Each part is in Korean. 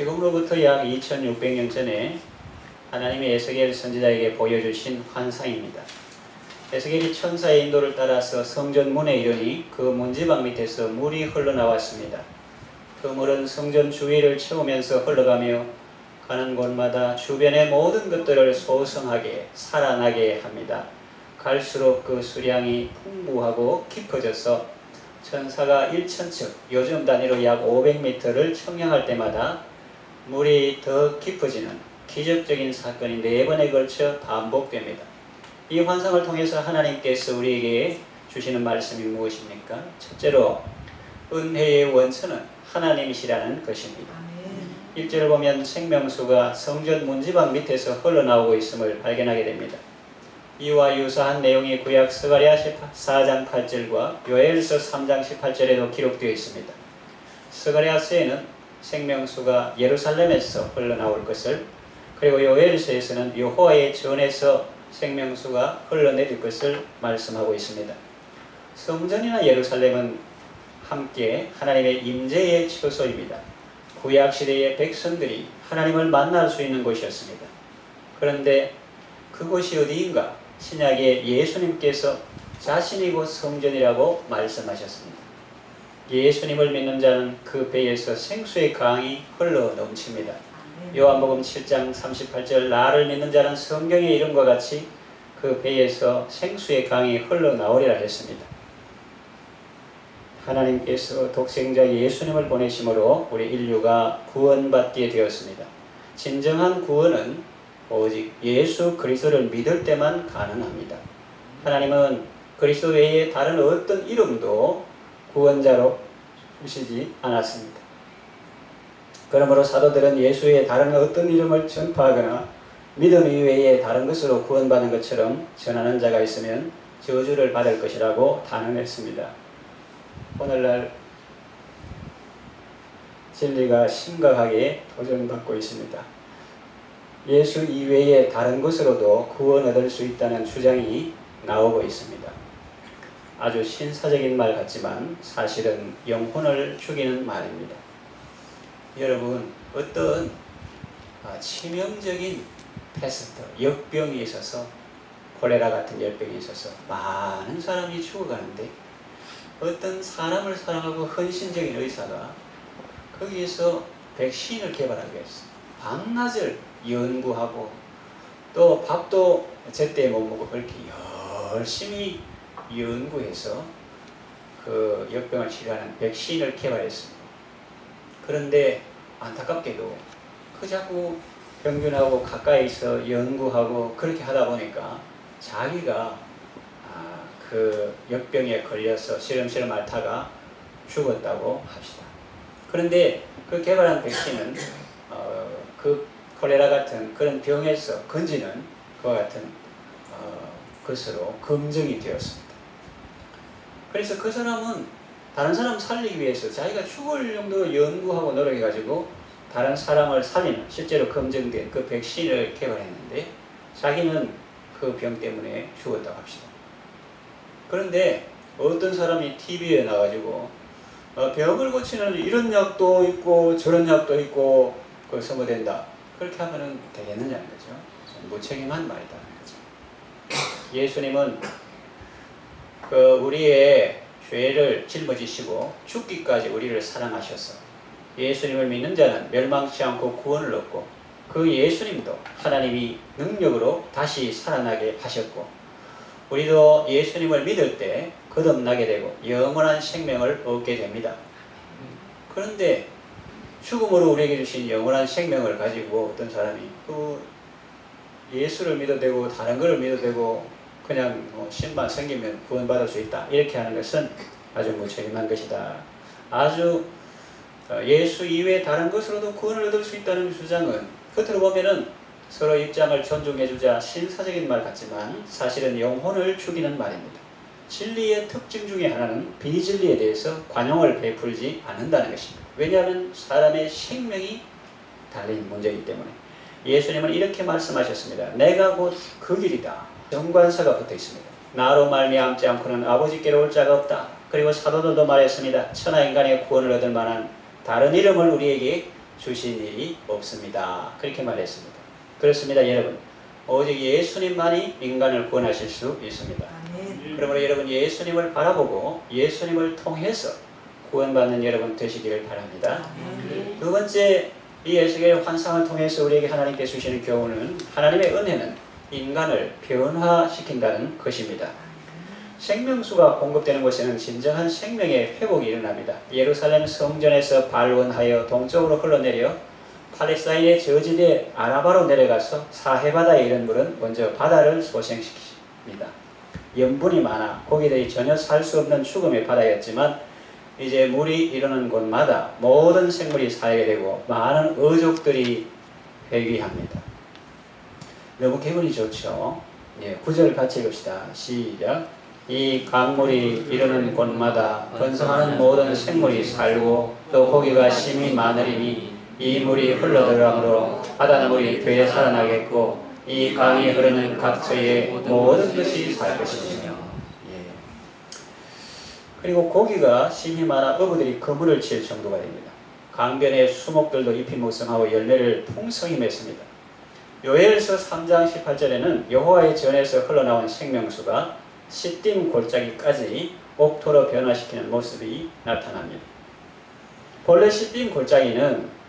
지금으로부터 약 2600년 전에 하나님이 에스겔 선지자에게 보여주신 환상입니다. 에스겔이 천사의 인도를 따라서 성전 문에 이르니 그 문지방 밑에서 물이 흘러나왔습니다. 그 물은 성전 주위를 채우면서 흘러가며 가는 곳마다 주변의 모든 것들을 소성하게 살아나게 합니다. 갈수록 그 수량이 풍부하고 깊어져서 천사가 1000척, 요즘 단위로 약 500m를 청량할 때마다 물이 더 깊어지는 기적적인 사건이 4번에 걸쳐 반복됩니다. 이 환상을 통해서 하나님께서 우리에게 주시는 말씀이 무엇입니까? 첫째로 은혜의 원천은 하나님이시라는 것입니다. 1절을 보면 생명수가 성전 문지방 밑에서 흘러나오고 있음을 발견하게 됩니다. 이와 유사한 내용이 구약 스가랴 4장 8절과 요엘서 3장 18절에도 기록되어 있습니다. 스가랴서에는 생명수가 예루살렘에서 흘러나올 것을, 그리고 요엘서에서는 여호와의 전에서 생명수가 흘러내릴 것을 말씀하고 있습니다. 성전이나 예루살렘은 함께 하나님의 임재의 처소입니다. 구약시대의 백성들이 하나님을 만날 수 있는 곳이었습니다. 그런데 그곳이 어디인가? 신약의 예수님께서 자신이 곧 성전이라고 말씀하셨습니다. 예수님을 믿는 자는 그 배에서 생수의 강이 흘러 넘칩니다. 요한복음 7장 38절 나를 믿는 자는 성경의 이름과 같이 그 배에서 생수의 강이 흘러나오리라 했습니다. 하나님께서 독생자 예수님을 보내심으로 우리 인류가 구원받게 되었습니다. 진정한 구원은 오직 예수 그리스도를 믿을 때만 가능합니다. 하나님은 그리스도 외에 다른 어떤 이름도 구원자로 주시지 않았습니다. 그러므로 사도들은 예수 외에 다른 어떤 이름을 전파하거나 믿음 이외에 다른 것으로 구원받는 것처럼 전하는 자가 있으면 저주를 받을 것이라고 단언했습니다. 오늘날 진리가 심각하게 도전받고 있습니다. 예수 이외에 다른 것으로도 구원 얻을 수 있다는 주장이 나오고 있습니다. 아주 신사적인 말 같지만 사실은 영혼을 죽이는 말입니다. 여러분, 어떤 치명적인 패스트, 역병이 있어서, 콜레라 같은 열병이 있어서 많은 사람이 죽어가는데 어떤 사람을 사랑하고 헌신적인 의사가 거기에서 백신을 개발하기 위해서 밤낮을 연구하고 또 밥도 제때 못 먹고 그렇게 열심히 연구해서 그 역병을 치료하는 백신을 개발했습니다. 그런데 안타깝게도 그 자꾸 병균하고 가까이서 연구하고 그렇게 하다 보니까 자기가 그 역병에 걸려서 시름시름 앓다가 죽었다고 합시다. 그런데 그 개발한 백신은 그 콜레라 같은 그런 병에서 건지는 그와 같은 것으로 검증이 되었습니다. 그래서 그 사람은 다른 사람 살리기 위해서 자기가 죽을 정도로 연구하고 노력해가지고 다른 사람을 살리는 실제로 검증된 그 백신을 개발했는데 자기는 그 병 때문에 죽었다고 합시다. 그런데 어떤 사람이 TV에 나가지고 병을 고치는 이런 약도 있고 저런 약도 있고 그걸 선고된다. 그렇게 하면은 되겠느냐는 거죠. 무책임한 말이다는 거죠. 예수님은 우리의 죄를 짊어지시고 죽기까지 우리를 사랑하셔서 예수님을 믿는 자는 멸망치 않고 구원을 얻고 그 예수님도 하나님이 능력으로 다시 살아나게 하셨고 우리도 예수님을 믿을 때 거듭나게 되고 영원한 생명을 얻게 됩니다. 그런데 죽음으로 우리에게 주신 영원한 생명을 가지고 어떤 사람이 그 예수를 믿어도 되고 다른 것을 믿어도 되고 그냥 신만 생기면 구원받을 수 있다 이렇게 하는 것은 아주 무책임한 것이다. 아주 예수 이외에 다른 것으로도 구원을 얻을 수 있다는 주장은 겉으로 보면은 서로 입장을 존중해주자 신사적인 말 같지만 사실은 영혼을 죽이는 말입니다. 진리의 특징 중에 하나는 비진리에 대해서 관용을 베풀지 않는다는 것입니다. 왜냐하면 사람의 생명이 달린 문제이기 때문에. 예수님은 이렇게 말씀하셨습니다. 내가 곧 그 길이다. 정관사가 붙어 있습니다. 나로 말미암지 않고는 아버지께로 올 자가 없다. 그리고 사도들도 말했습니다. 천하인간의 구원을 얻을 만한 다른 이름을 우리에게 주신 일이 없습니다. 그렇게 말했습니다. 그렇습니다, 여러분. 오직 예수님만이 인간을 구원하실 수 있습니다. 그러므로 여러분 예수님을 바라보고 예수님을 통해서 구원받는 여러분 되시기를 바랍니다. 두 번째, 이 에스겔 환상을 통해서 우리에게 하나님께서 주시는 교훈은 하나님의 은혜는 인간을 변화시킨다는 것입니다. 생명수가 공급되는 곳에는 진정한 생명의 회복이 일어납니다. 예루살렘 성전에서 발원하여 동쪽으로 흘러내려 팔레스타인의 저지대 아라바로 내려가서 사해바다에 이른 물은 먼저 바다를 소생시킵니다. 염분이 많아 고기들이 전혀 살 수 없는 죽음의 바다였지만 이제 물이 이르는 곳마다 모든 생물이 살게 되고 많은 어족들이 회귀합니다. 너무 기분이 좋죠? 예, 9절 같이 읽읍시다. 시작. 이 강물이 이르는 곳마다 번성하는 모든 생물이 살고 또 고기가 심히 많으리니 이 물이 흘러들어가므로 바다나물이 되어 살아나겠고 이 강이 흐르는 각처에 모든 것이 살 것이며. 예. 그리고 고기가 심히 많아 어부들이 그물을 칠 정도가 됩니다. 강변의 수목들도 잎이 무성하고 열매를 풍성히 맺습니다. 요엘서 3장 18절에는 여호와의 전에서 흘러나온 생명수가 시딤 골짜기까지 옥토로 변화시키는 모습이 나타납니다. 본래 시딤 골짜기는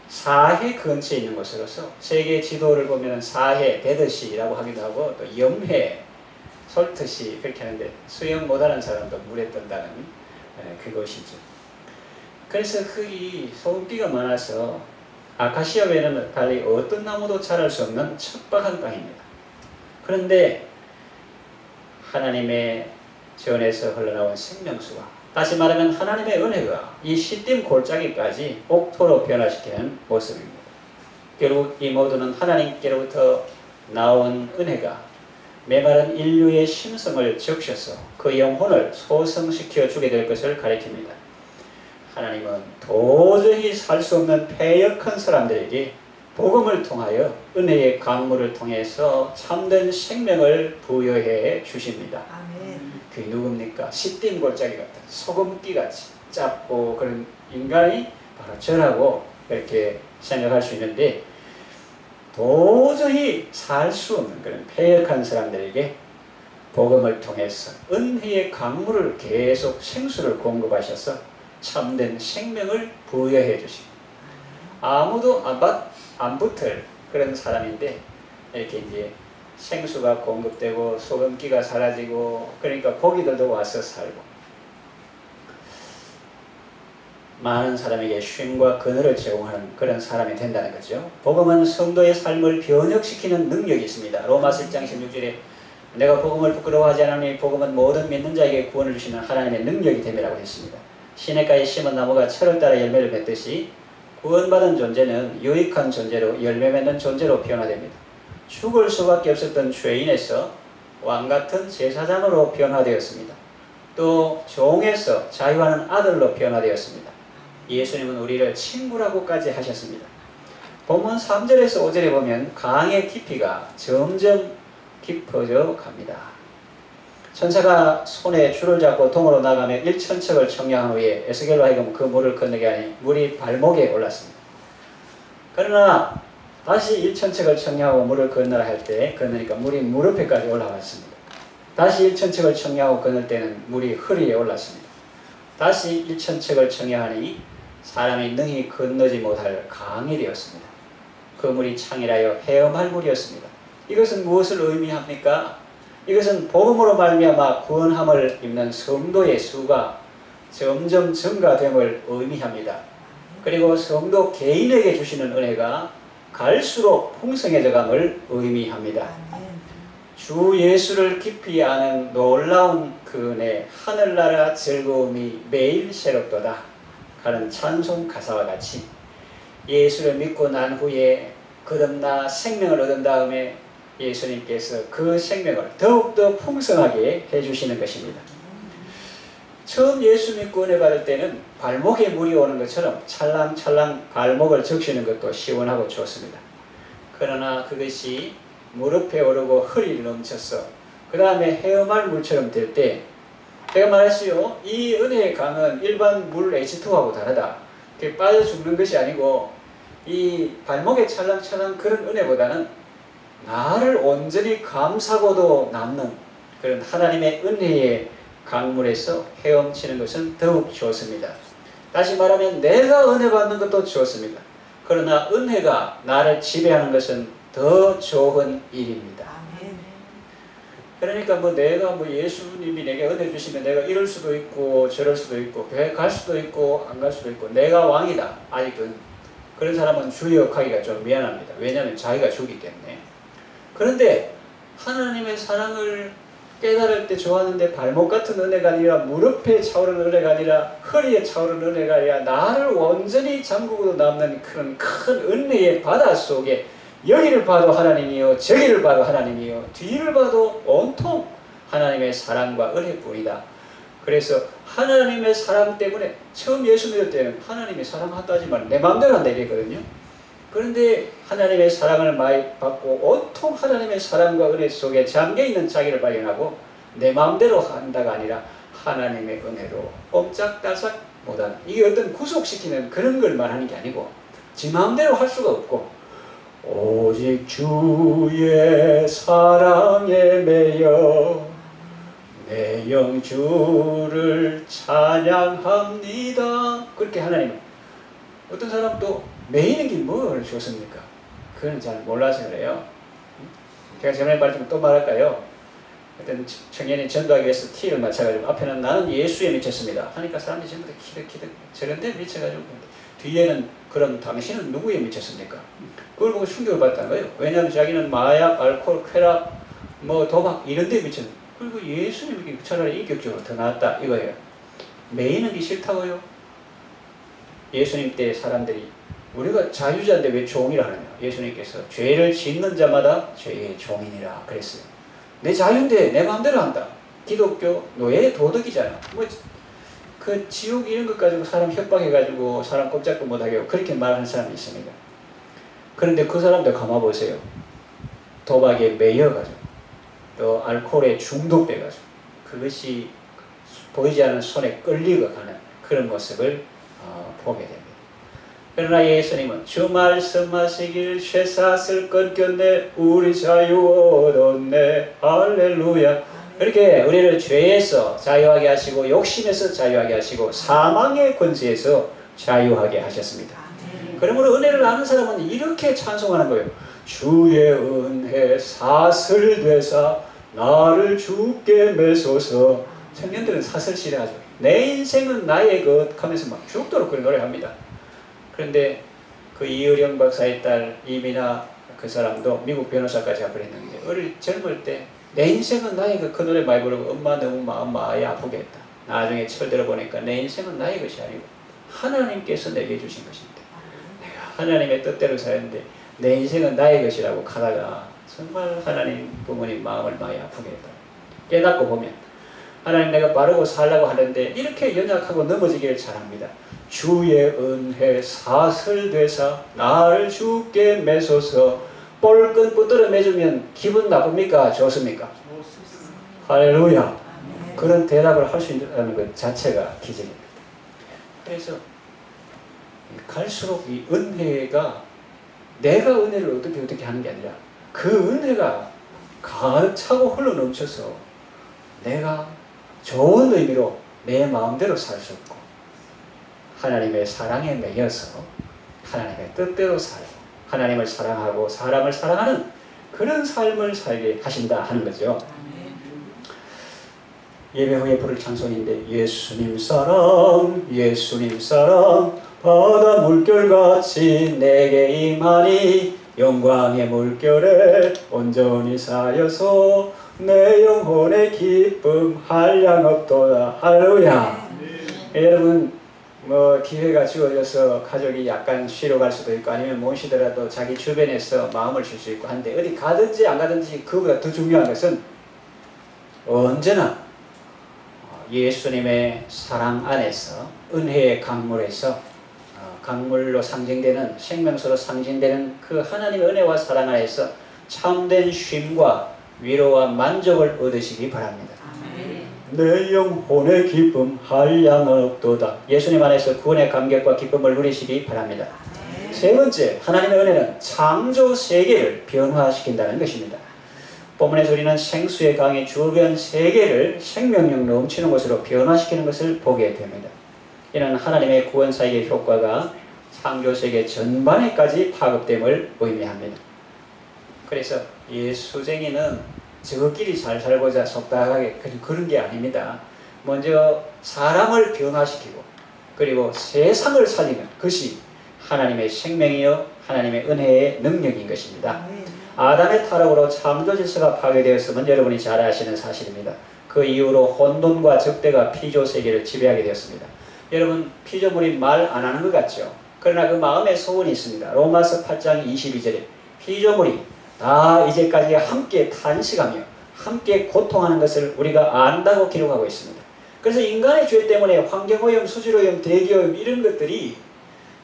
사해 근처에 있는 곳으로서 세계 지도를 보면 사해, 데드시라고 하기도 하고 또 염해, 솔트시 그렇게 하는데 수영 못하는 사람도 물에 뜬다는 그것이죠. 그래서 흙이 소금기가 많아서 아카시아 외에는 달리 어떤 나무도 자랄 수 없는 척박한 땅입니다. 그런데 하나님의 전에서 흘러나온 생명수가, 다시 말하면 하나님의 은혜가 이 시딤 골짜기까지 옥토로 변화시키는 모습입니다. 결국 이 모두는 하나님께로부터 나온 은혜가 메마른 인류의 심성을 적셔서 그 영혼을 소성시켜 주게 될 것을 가리킵니다. 하나님은 도저히 살 수 없는 패역한 사람들에게 복음을 통하여 은혜의 강물을 통해서 참된 생명을 부여해 주십니다. 아멘. 그게 누굽니까? 시딤 골짜기 같은 소금기같이 짧고 그런 인간이 바로 저라고 이렇게 생각할 수 있는데 도저히 살 수 없는 그런 패역한 사람들에게 복음을 통해서 은혜의 강물을 계속 생수를 공급하셔서 참된 생명을 부여해 주시고 아무도 안 붙을 그런 사람인데 이렇게 이제 생수가 공급되고 소금기가 사라지고 그러니까 고기들도 와서 살고 많은 사람에게 쉼과 그늘을 제공하는 그런 사람이 된다는 거죠. 복음은 성도의 삶을 변혁시키는 능력이 있습니다. 로마서 1장 16절에 내가 복음을 부끄러워하지 않으니 복음은 모든 믿는 자에게 구원을 주시는 하나님의 능력이 됨이라고 했습니다. 시냇가에 심은 나무가 철을 따라 열매를 맺듯이 구원받은 존재는 유익한 존재로 열매 맺는 존재로 변화됩니다. 죽을 수밖에 없었던 죄인에서 왕같은 제사장으로 변화되었습니다. 또 종에서 자유하는 아들로 변화되었습니다. 예수님은 우리를 친구라고까지 하셨습니다. 본문 3절에서 5절에 보면 강의 깊이가 점점 깊어져 갑니다. 천사가 손에 줄을 잡고 동으로 나가며 1,000척을 청량한 후에 에스겔로 하여금 그 물을 건너게 하니 물이 발목에 올랐습니다. 그러나 다시 1,000척을 청량하고 물을 건너라 할 때 건너니까 물이 무릎에까지 올라왔습니다. 다시 1,000척을 청량하고 건널 때는 물이 허리에 올랐습니다. 다시 1,000척을 청량하니 사람이 능히 건너지 못할 강이 되었습니다. 그 물이 창이라여 헤엄할 물이었습니다. 이것은 무엇을 의미합니까? 이것은 복음으로 말미암아 구원함을 입는 성도의 수가 점점 증가됨을 의미합니다. 그리고 성도 개인에게 주시는 은혜가 갈수록 풍성해져감을 의미합니다. 주 예수를 깊이 아는 놀라운 그 은혜, 하늘나라 즐거움이 매일 새롭도다 하는 찬송 가사와 같이 예수를 믿고 난 후에 거듭나 생명을 얻은 다음에 예수님께서 그 생명을 더욱더 풍성하게 해주시는 것입니다. 처음 예수 믿고 은혜 받을 때는 발목에 물이 오는 것처럼 찰랑찰랑 발목을 적시는 것도 시원하고 좋습니다. 그러나 그것이 무릎에 오르고 허리를 넘쳐서 그 다음에 헤엄할 물처럼 될 때 제가 말했어요. 이 은혜의 강은 일반 물 H2하고 다르다. 이렇게 빠져 죽는 것이 아니고 이 발목에 찰랑찰랑 그런 은혜보다는 나를 온전히 감싸고도 남는 그런 하나님의 은혜의 강물에서 헤엄치는 것은 더욱 좋습니다. 다시 말하면 내가 은혜 받는 것도 좋습니다. 그러나 은혜가 나를 지배하는 것은 더 좋은 일입니다. 그러니까 내가 예수님이 내게 은혜 주시면 내가 이럴 수도 있고 저럴 수도 있고 교회 갈 수도 있고 안 갈 수도 있고 내가 왕이다. 아직은 그런 사람은 주역하기가 좀 미안합니다. 왜냐하면 자기가 주기 때문에. 그런데 하나님의 사랑을 깨달을 때 좋았는데 발목 같은 은혜가 아니라 무릎에 차오르는 은혜가 아니라 허리에 차오르는 은혜가 아니라 나를 온전히 잠그고도 남는 그런 큰 은혜의 바다 속에 여기를 봐도 하나님이요 저기를 봐도 하나님이요 뒤를 봐도 온통 하나님의 사랑과 은혜뿐이다. 그래서 하나님의 사랑 때문에 처음 예수 믿을 때는 하나님이 사랑한다 하지만 내 마음대로 한다 이랬거든요. 그런데 하나님의 사랑을 많이 받고 온통 하나님의 사랑과 은혜 속에 잠겨있는 자기를 발견하고 내 마음대로 한다가 아니라 하나님의 은혜로 꼼짝달싹 못하는, 이게 어떤 구속시키는 그런 걸 말하는 게 아니고 지 마음대로 할 수가 없고 오직 주의 사랑에 매여 내 영 주를 찬양합니다. 그렇게 하나님은, 어떤 사람도 매이는 게 뭘 좋습니까? 그건 잘 몰라서 그래요. 제가 전에 말했지만 또 말할까요? 어떤 청년이 전도하기 위해서 티를 맞춰가지고 앞에는 나는 예수에 미쳤습니다 하니까 사람들이 전부 다 키득키득 저런데 미쳐가지고, 뒤에는 그럼 당신은 누구에 미쳤습니까? 그걸 보고 충격을 받았다는 거예요. 왜냐하면 자기는 마약, 알코올, 쾌락, 도박 이런 데 미쳤는데, 그리고 예수님이 차라리 인격적으로 더 낫다 이거예요. 매이는 게 싫다고요? 예수님 때 사람들이 우리가 자유자인데 왜 종이라 하느냐? 예수님께서 죄를 짓는 자마다 죄의 종이니라 그랬어요. 내 자유인데 내 마음대로 한다. 기독교 노예 도덕이잖아. 그 지옥 이런 것 가지고 사람 협박해가지고 사람 꼼짝도 못하게 하고 그렇게 말하는 사람이 있습니다. 그런데 그 사람들 가만보세요. 도박에 매여가지고 또 알코올에 중독돼가지고 그것이 보이지 않는 손에 끌리고 가는 그런 모습을 보게 됩니다. 그러나 예수님은 주 말씀하시길 쇠사슬 끊겼네 우리 자유 얻었네 할렐루야. 이렇게 우리를 죄에서 자유하게 하시고 욕심에서 자유하게 하시고 사망의 권세에서 자유하게 하셨습니다. 그러므로 은혜를 아는 사람은 이렇게 찬송하는 거예요. 주의 은혜 사슬되사 나를 주께 매소서. 청년들은 사슬시를 하죠. 내 인생은 나의 것 하면서 막 죽도록 그런 노래합니다. 그런데 그 이의령 박사의 딸 이민아 그 사람도 미국 변호사까지 하고 그랬는데 어릴 젊을 때 내 인생은 나의 것 그 노래 많이 부르고 엄마 너무 마음 많이 아프게 했다. 나중에 철들어 보니까 내 인생은 나의 것이 아니고 하나님께서 내게 주신 것인데 내가 하나님의 뜻대로 살았는데 내 인생은 나의 것이라고 하다가 정말 하나님 부모님 마음을 많이 아프게 했다. 깨닫고 보면 하나님 내가 바르고 살라고 하는데 이렇게 연약하고 넘어지기를 잘합니다. 주의 은혜 사슬되사 나를 주께 매소서. 볼끈 붙들어 매주면 기분 나쁩니까? 좋습니까? 할렐루야. 그런 대답을 할 수 있다는 것 자체가 기적입니다. 그래서 갈수록 이 은혜가 내가 은혜를 어떻게 하는 게 아니라 그 은혜가 가득 차고 흘러 넘쳐서 내가 좋은 의미로 내 마음대로 살 수 있고 하나님의 사랑에 매여서 하나님의 뜻대로 살고 하나님을 사랑하고 사람을 사랑하는 그런 삶을 살게 하신다 하는 거죠. 예배 후에 부를 찬송인데 예수님 사랑 예수님 사랑 바다 물결같이 내게 임하니 영광의 물결에 온전히 쌓여서 내 영혼의 기쁨 한량 없도다. 할렐루야. 여러분 기회가 주어져서 가족이 약간 쉬러 갈 수도 있고 아니면 못 쉬더라도 자기 주변에서 마음을 줄 수 있고 한데 어디 가든지 안 가든지 그보다 더 중요한 것은 언제나 예수님의 사랑 안에서 은혜의 강물에서 강물로 상징되는 생명수로 상징되는 그 하나님의 은혜와 사랑 안에서 참된 쉼과 위로와 만족을 얻으시기 바랍니다. 내 영혼의 기쁨 한량없도다. 예수님 안에서 구원의 감격과 기쁨을 누리시기 바랍니다. 세 번째, 하나님의 은혜는 창조 세계를 변화시킨다는 것입니다. 본문에서 우리는 생수의 강이 주변 세계를 생명력 넘치는 곳으로 변화시키는 것을 보게 됩니다. 이는 하나님의 구원 사역의 효과가 창조 세계 전반에까지 파급됨을 의미합니다. 그래서 예수쟁이는 저끼리 잘 살고자 속닥하게 그런 게 아닙니다. 먼저 사람을 변화시키고 그리고 세상을 살리는 것이 하나님의 생명이요 하나님의 은혜의 능력인 것입니다. 아담의 타락으로 창조 질서가 파괴되었음은 여러분이 잘 아시는 사실입니다. 그 이후로 혼돈과 적대가 피조 세계를 지배하게 되었습니다. 여러분, 피조물이 말 안 하는 것 같죠? 그러나 그 마음에 소원이 있습니다. 로마서 8장 22절에 피조물이 다 이제까지 함께 탄식하며 함께 고통하는 것을 우리가 안다고 기록하고 있습니다. 그래서 인간의 죄 때문에 환경오염, 수질오염, 대기오염 이런 것들이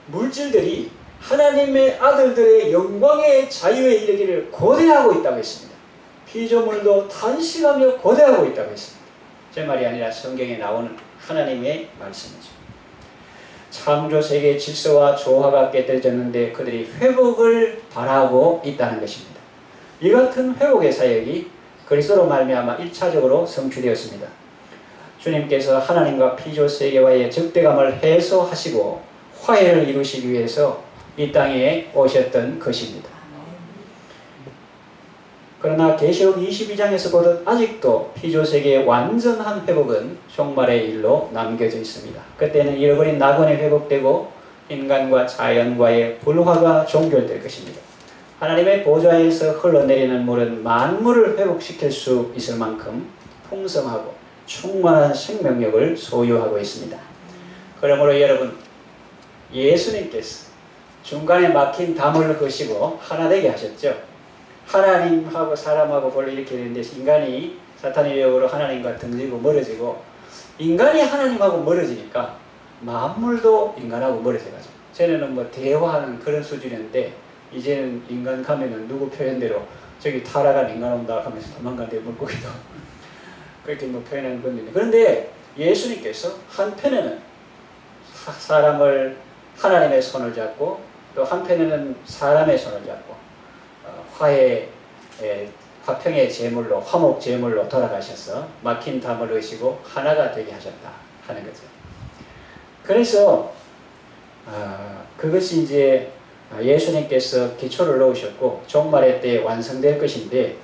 물질들이 하나님의 아들들의 영광의 자유에 이르기를 고대하고 있다고 했습니다. 피조물도 탄식하며 고대하고 있다고 했습니다. 제 말이 아니라 성경에 나오는 하나님의 말씀이죠. 창조 세계의 질서와 조화가 깨뜨려졌는데 그들이 회복을 바라고 있다는 것입니다. 이 같은 회복의 사역이 그리스도로 말미암아 1차적으로 성취되었습니다. 주님께서 하나님과 피조 세계와의 적대감을 해소하시고 화해를 이루시기 위해서 이 땅에 오셨던 것입니다. 그러나 계시록 22장에서 보듯 아직도 피조세계의 완전한 회복은 종말의 일로 남겨져 있습니다. 그때는 잃어버린 낙원이 회복되고 인간과 자연과의 불화가 종결될 것입니다. 하나님의 보좌에서 흘러내리는 물은 만물을 회복시킬 수 있을 만큼 풍성하고 충만한 생명력을 소유하고 있습니다. 그러므로 여러분, 예수님께서 중간에 막힌 담을 거시고 하나 되게 하셨죠. 하나님하고 사람하고 원래 이렇게 되는데 인간이 사탄의 유혹으로 하나님과 등지고 멀어지고 인간이 하나님하고 멀어지니까 만물도 인간하고 멀어져가지고 쟤네는 뭐 대화하는 그런 수준인데 이제는 인간 가면은 누구 표현대로 저기 타락한 인간 온다 하면서 도망간대 물고기도 그렇게 뭐 표현하는 건데 그런데 예수님께서 한편에는 사람을 하나님의 손을 잡고 또 한편에는 사람의 손을 잡고 화평의 제물로 화목 제물로 돌아가셔서 막힌 담을 의시고 하나가 되게 하셨다 하는 거죠. 그래서 그것이 이제 예수님께서 기초를 놓으셨고 종말의 때에 완성될 것인데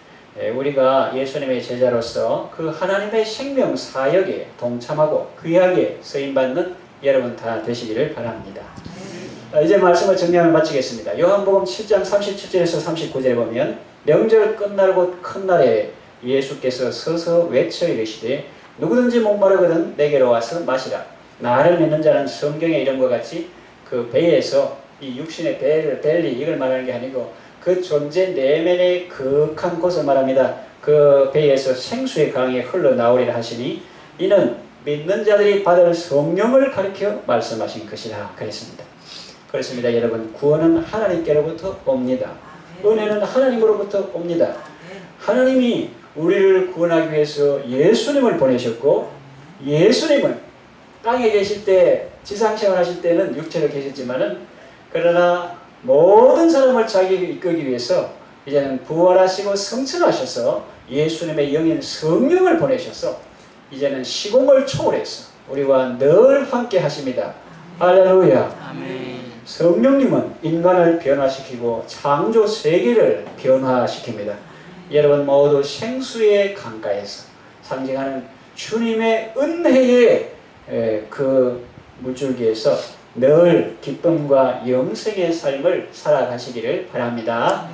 우리가 예수님의 제자로서 그 하나님의 생명 사역에 동참하고 귀하게 쓰임받는 여러분 다 되시기를 바랍니다. 이제 말씀을 정리하며 마치겠습니다. 요한복음 7장 37절에서 39절에 보면 명절 끝날 곧 큰 날에 예수께서 서서 외쳐 이르시되 누구든지 목마르거든 내게로 와서 마시라. 나를 믿는 자는 성경의 이름과 같이 그 배에서 이 육신의 벨리 이걸 말하는 게 아니고 그 존재 내면의 극한 곳을 말합니다. 그 배에서 생수의 강이 흘러나오리라 하시니 이는 믿는 자들이 받을 성령을 가리켜 말씀하신 것이라 그랬습니다. 그렇습니다. 여러분, 구원은 하나님께로부터 옵니다. 은혜는 하나님으로부터 옵니다. 하나님이 우리를 구원하기 위해서 예수님을 보내셨고 예수님은 땅에 계실 때 지상생활 하실 때는 육체로 계셨지만은 그러나 모든 사람을 자기에게 이끌기 위해서 이제는 부활하시고 성천하셔서 예수님의 영인 성령을 보내셔서 이제는 시공을 초월해서 우리와 늘 함께 하십니다. 할렐루야. 아멘. 성령님은 인간을 변화시키고 창조 세계를 변화시킵니다. 여러분 모두 생수의 강가에서 상징하는 주님의 은혜의 그 물줄기에서 늘 기쁨과 영생의 삶을 살아가시기를 바랍니다.